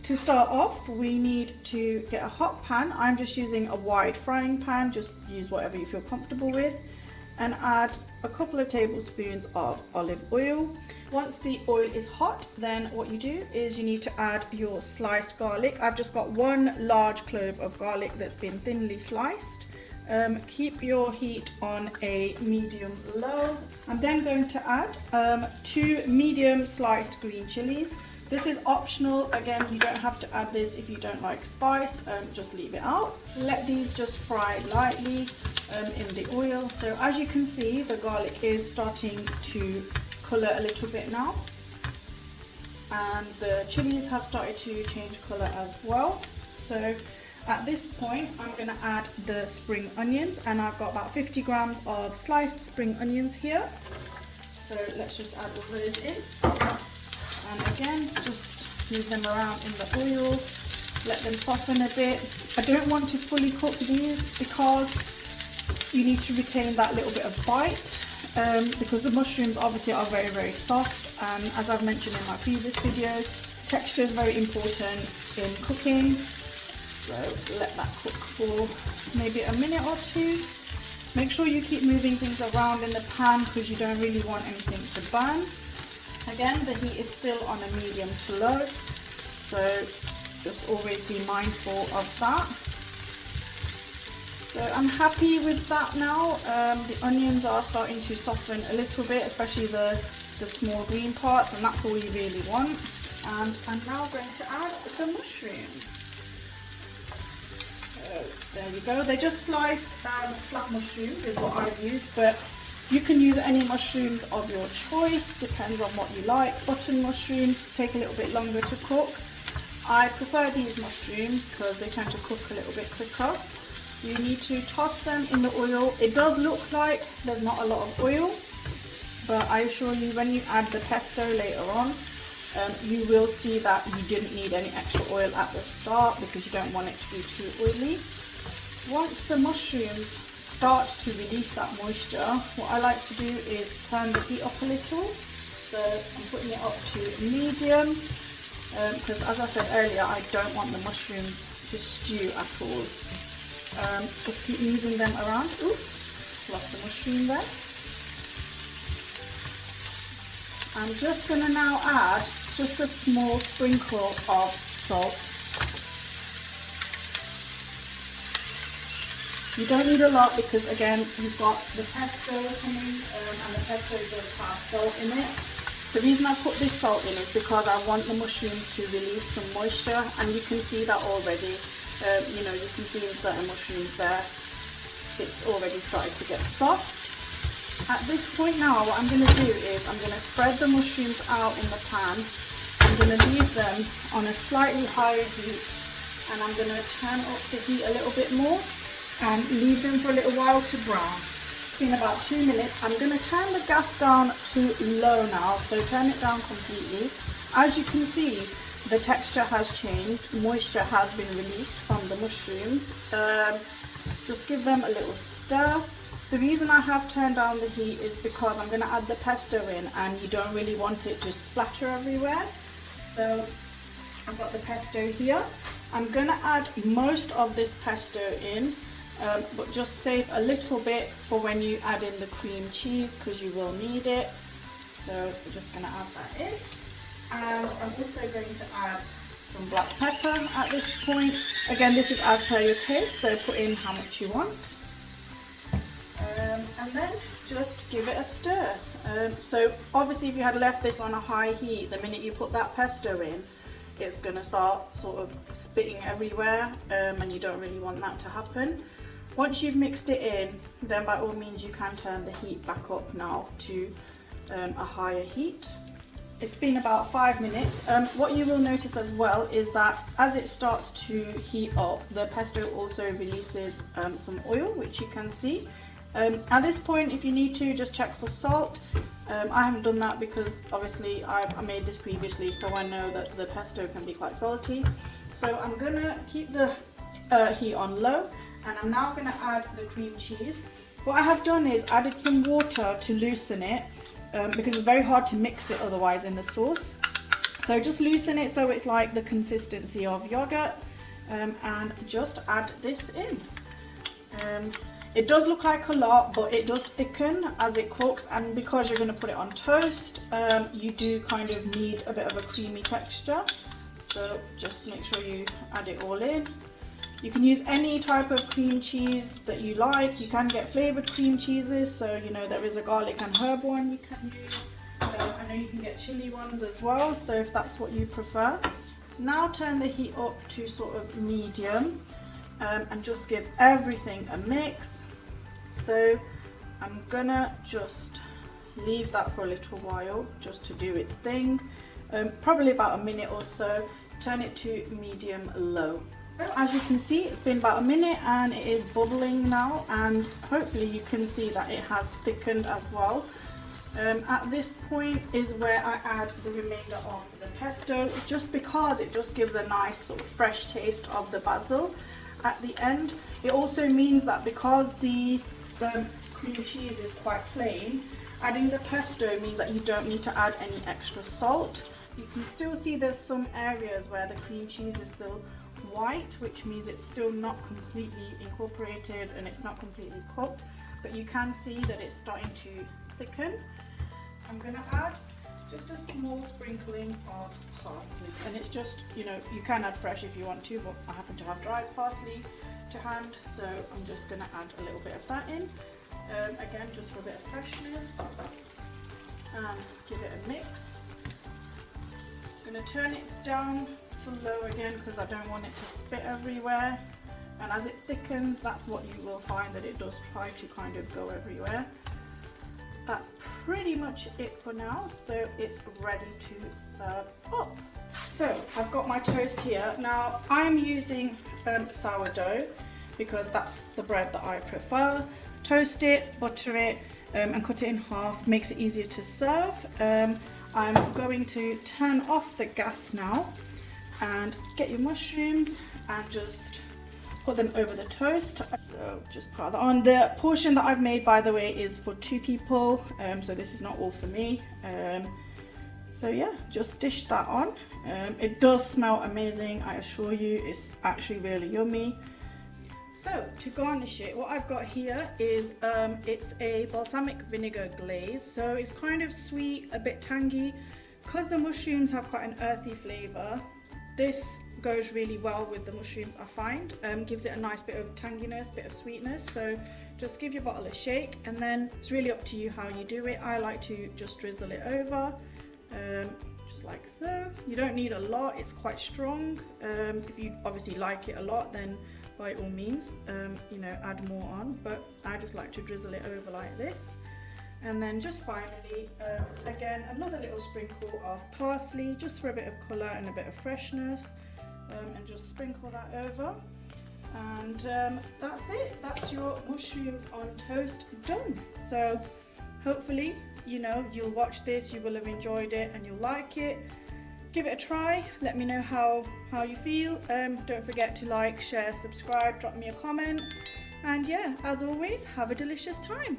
To start off, we need to get a hot pan. I'm just using a wide frying pan, just use whatever you feel comfortable with, and add a couple of tablespoons of olive oil. Once the oil is hot, then what you do is you need to add your sliced garlic. I've just got one large clove of garlic that's been thinly sliced. Keep your heat on a medium low. I'm then going to add 2 medium sliced green chilies. This is optional. Again, you don't have to add this if you don't like spice, just leave it out. Let these just fry lightly in the oil. So as you can see, the garlic is starting to colour a little bit now. And the chilies have started to change colour as well. So at this point, I'm going to add the spring onions, and I've got about 50 grams of sliced spring onions here. So let's just add all those in. And again, just move them around in the oil, let them soften a bit. I don't want to fully cook these because you need to retain that little bit of bite, because the mushrooms obviously are very, very soft, and as I've mentioned in my previous videos, texture is very important in cooking. So let that cook for maybe a minute or two. Make sure you keep moving things around in the pan because you don't really want anything to burn. Again, the heat is still on a medium to low, so just always be mindful of that. So I'm happy with that now. The onions are starting to soften a little bit, especially the small green parts, and that's all you really want. And I'm now going to add the mushrooms. So there you go. They're just sliced flat mushrooms is what I've used, but you can use any mushrooms of your choice, depends on what you like. Button mushrooms take a little bit longer to cook. I prefer these mushrooms because they tend to cook a little bit quicker. You need to toss them in the oil. It does look like there's not a lot of oil, but I assure you when you add the pesto later on, you will see that you didn't need any extra oil at the start because you don't want it to be too oily. Once the mushrooms start to release that moisture, what I like to do is turn the heat up a little. So I'm putting it up to medium because, as I said earlier, I don't want the mushrooms to stew at all. Just keep moving them around. Oops, lost the mushroom there. I'm just going to now add just a small sprinkle of salt. You don't need a lot because, again, you've got the pesto coming and the pesto does have salt in it. The reason I put this salt in is because I want the mushrooms to release some moisture, and you can see that already. You know, you can see in certain mushrooms there, it's already started to get soft. At this point now, what I'm going to do is I'm going to spread the mushrooms out in the pan. I'm going to leave them on a slightly higher heat, and I'm going to turn up the heat a little bit more and leave them for a little while to brown. In about 2 minutes, I'm going to turn the gas down to low now, so turn it down completely. As you can see, the texture has changed, moisture has been released from the mushrooms. Just give them a little stir. The reason I have turned down the heat is because I'm going to add the pesto in, and you don't really want it to splatter everywhere. So I've got the pesto here. I'm going to add most of this pesto in, but just save a little bit for when you add in the cream cheese because you will need it. So we're just going to add that in. And I'm also going to add some black pepper at this point. Again, this is as per your taste, so put in how much you want. And then just give it a stir. So obviously if you had left this on a high heat, the minute you put that pesto in, it's going to start sort of spitting everywhere, and you don't really want that to happen. Once you've mixed it in, then by all means you can turn the heat back up now to a higher heat. It's been about 5 minutes. What you will notice as well is that as it starts to heat up, the pesto also releases some oil, which you can see. At this point, if you need to, just check for salt. I haven't done that because obviously I made this previously, so I know that the pesto can be quite salty. So I'm gonna keep the heat on low, and I'm now gonna add the cream cheese. What I have done is added some water to loosen it, because it's very hard to mix it otherwise in the sauce. So just loosen it so it's like the consistency of yogurt, and just add this in. It does look like a lot, but it does thicken as it cooks, and because you're going to put it on toast, you do kind of need a bit of a creamy texture. So just make sure you add it all in. You can use any type of cream cheese that you like. You can get flavoured cream cheeses, so you know there is a garlic and herb one you can use. I know you can get chili ones as well, so if that's what you prefer. Now turn the heat up to sort of medium, and just give everything a mix. So I'm gonna just leave that for a little while just to do its thing, probably about a minute or so. Turn it to medium low. As you can see, it's been about a minute and it is bubbling now, and hopefully you can see that it has thickened as well. At this point is where I add the remainder of the pesto, just because it just gives a nice sort of fresh taste of the basil at the end. It also means that because the cream cheese is quite plain, adding the pesto means that you don't need to add any extra salt. You can still see there's some areas where the cream cheese is still white, which means it's still not completely incorporated and it's not completely cooked, but you can see that it's starting to thicken. I'm going to add just a small sprinkling of parsley, and it's just, you know, you can add fresh if you want to, but I happen to have dried parsley to hand, so I'm just going to add a little bit of that in, again just for a bit of freshness, and give it a mix. I'm going to turn it down to low again because I don't want it to spit everywhere, and as it thickens, that's what you will find, that it does try to kind of go everywhere. That's pretty much it for now, so it's ready to serve up. So I've got my toast here. Now I'm using sourdough because that's the bread that I prefer. Toast it, butter it, and cut it in half, makes it easier to serve. I'm going to turn off the gas now and get your mushrooms and just put them over the toast. So just put that on. The portion that I've made, by the way, is for 2 people, so this is not all for me. So yeah, just dish that on. It does smell amazing, I assure you. It's actually really yummy. So to garnish it, what I've got here is it's a balsamic vinegar glaze. So it's kind of sweet, a bit tangy, because the mushrooms have quite an earthy flavour. This goes really well with the mushrooms, I find. Gives it a nice bit of tanginess, bit of sweetness. So just give your bottle a shake, and then it's really up to you how you do it. I like to just drizzle it over, just like so. You don't need a lot, it's quite strong. If you obviously like it a lot, then by all means, you know, add more on, but I just like to drizzle it over like this. And then just finally, again, another little sprinkle of parsley, just for a bit of colour and a bit of freshness, and just sprinkle that over. And that's it. That's your mushrooms on toast done. So hopefully, you know, you'll watch this, you will have enjoyed it and you'll like it. Give it a try, let me know how you feel. Don't forget to like, share, subscribe, drop me a comment. And yeah, as always, have a delicious time.